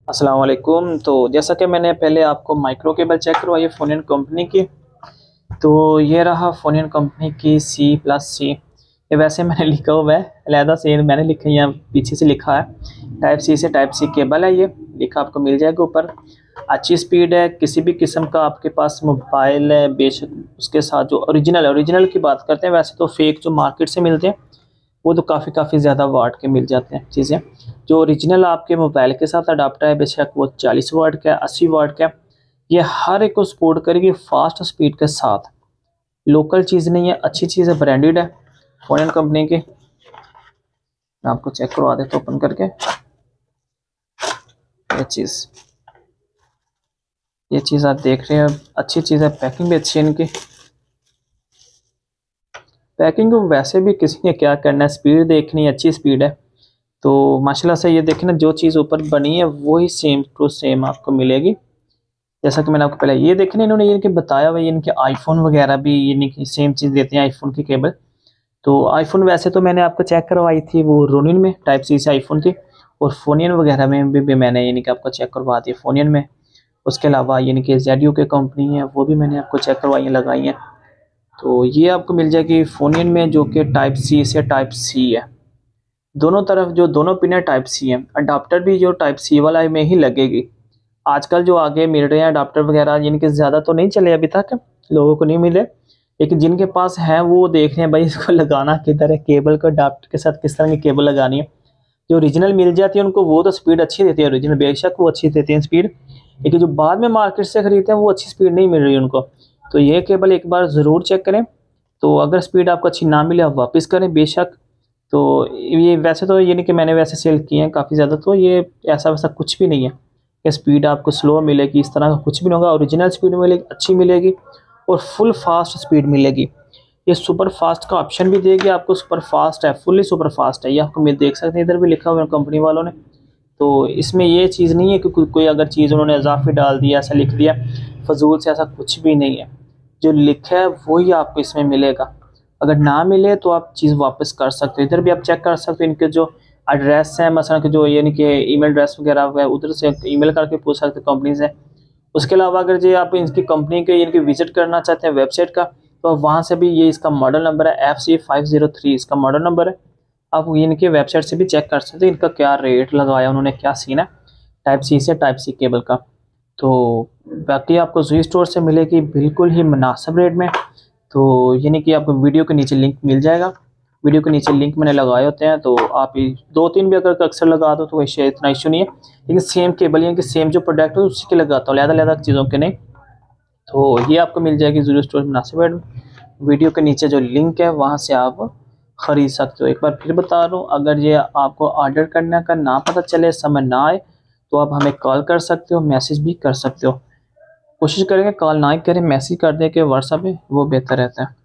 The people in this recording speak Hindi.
अस्सलाम वालेकुम। तो जैसा कि मैंने पहले आपको माइक्रो केबल चेक करवाई है फोनियन कंपनी की, तो ये रहा फोनियन कंपनी की C+C। ये वैसे मैंने लिखा हुआ है अलहदा से, मैंने लिखा है यहाँ पीछे से लिखा है टाइप सी से टाइप सी केबल है। ये लिखा आपको मिल जाएगा ऊपर। अच्छी स्पीड है। किसी भी किस्म का आपके पास मोबाइल है, बेशक उसके साथ जो ओरिजिनल की बात करते हैं, वैसे तो फेक जो मार्केट से मिलते हैं वो तो काफ़ी ज़्यादा वाट के मिल जाते हैं चीज़ें। जो ओरिजिनल आपके मोबाइल के साथ अडाप्टर है, बेशक वो 40 वाट का है, 80 वाट का है, ये हर एक को सपोर्ट करेगी फास्ट स्पीड के साथ। लोकल चीज़ नहीं है, अच्छी चीज़ है, ब्रांडेड है फोनियन कंपनी की। मैं आपको चेक करवा देता हूँ ओपन करके। ये चीज़ आप देख रहे हैं, अच्छी चीज़ है, पैकिंग भी अच्छी है इनकी। पैकिंग को वैसे भी किसी ने क्या करना है, स्पीड देखनी है, अच्छी स्पीड है तो माशाल्लाह से ये देखें ना, जो चीज़ ऊपर बनी है वही सेम टू सेम आपको मिलेगी। जैसा कि मैंने आपको पहले ये देखे ना, इन्होंने ये इनके बताया हुआ, ये इनके आईफोन वगैरह भी ये सेम चीज़ देते हैं, आईफोन की केबल। तो आईफोन वैसे तो मैंने आपको चेक करवाई थी वो रोनिन में टाइप सी से आईफोन की, और फोनियन वगैरह में भी मैंने यानी कि आपको चेक करवा दी फोनियन में। उसके अलावा यानी कि ZU के कंपनी है वो भी मैंने आपको चेक करवाई हैं, लगाई हैं। तो ये आपको मिल जाएगी फोनियन में, जो कि टाइप सी से टाइप सी है। दोनों तरफ जो दोनों पिन है टाइप सी है। अडाप्टर भी जो टाइप सी वाला में ही लगेगी। आजकल जो आगे मिल रहे हैं अडाप्टर वगैरह, जिनके ज़्यादा तो नहीं चले अभी तक, लोगों को नहीं मिले, लेकिन जिनके पास है वो देख रहे हैं भाई इसको लगाना किधर है, केबल को अडाप्टर के साथ किस तरह की केबल लगानी है। जो ओरिजिनल मिल जाती है उनको वो तो स्पीड अच्छी देती है, ओरिजिनल बेशक वो अच्छी देती है स्पीड, लेकिन जो बाद में मार्केट से खरीदते हैं वो अच्छी स्पीड नहीं मिल रही उनको। तो ये केबल एक बार ज़रूर चेक करें। तो अगर स्पीड आपको अच्छी ना मिले आप वापस करें बेशक। तो ये वैसे तो ये नहीं कि मैंने वैसे सेल किए हैं काफ़ी ज़्यादा, तो ये ऐसा वैसा कुछ भी नहीं है कि स्पीड आपको स्लो मिलेगी, इस तरह का कुछ भी नहीं होगा। ओरिजिनल स्पीड मिलेगी, अच्छी मिलेगी, और फुल फास्ट स्पीड मिलेगी। ये सुपर फास्ट का ऑप्शन भी देगी आपको, सुपर फास्ट है, फुल्ली सुपर फास्ट है। ये आपको मैं देख सकते हैं, इधर भी लिखा हुआ है कंपनी वालों ने। तो इसमें ये चीज़ नहीं है कि कोई अगर चीज़ उन्होंने इजाफी डाल दिया, ऐसा लिख दिया फजूल से, ऐसा कुछ भी नहीं है। जो लिखा है वही आपको इसमें मिलेगा। अगर ना मिले तो आप चीज़ वापस कर सकते हो। इधर भी आप चेक कर सकते हो, इनके जो एड्रेस है मसलन कि जो यानी कि ईमेल एड्रेस वगैरह है, उधर से ईमेल करके पूछ सकते हो कंपनी से। उसके अलावा अगर जो आप इनकी कंपनी के इनकी विजिट करना चाहते हैं वेबसाइट का, तो आप वहाँ से भी, ये इसका मॉडल नंबर है FC503, इसका मॉडल नंबर है। आप इनके वेबसाइट से भी चेक कर सकते हैं इनका क्या रेट लगाया उन्होंने, क्या सीन है टाइप सी से टाइप सी केबल का। तो बाकी आपको जी स्टोर से मिलेगी बिल्कुल ही मुनासिब रेट में। तो यानी कि आपको वीडियो के नीचे लिंक मिल जाएगा। वीडियो के नीचे लिंक मैंने लगाए होते हैं, तो आप 2-3 भी अगर अक्सर लगा दो तो वैसे इतना इशू नहीं है, लेकिन सेम केबल यानी कि सेम जो प्रोडक्ट है उसी के लगाता हूँ, अलग-अलग चीज़ों के नहीं। तो ये आपको मिल जाएगी ज़ीरो स्टोर मुनासिब रेट में। वीडियो के नीचे जो लिंक है वहाँ से आप ख़रीद सकते हो। एक बार फिर बता रहा हूँ, अगर ये आपको ऑर्डर करने का ना पता चले, समझ ना आए, तो आप हमें कॉल कर सकते हो, मैसेज भी कर सकते हो। कोशिश करेंगे कॉल ना ही करें, मैसेज कर दें कि व्हाट्सएप पे, वो बेहतर रहता है।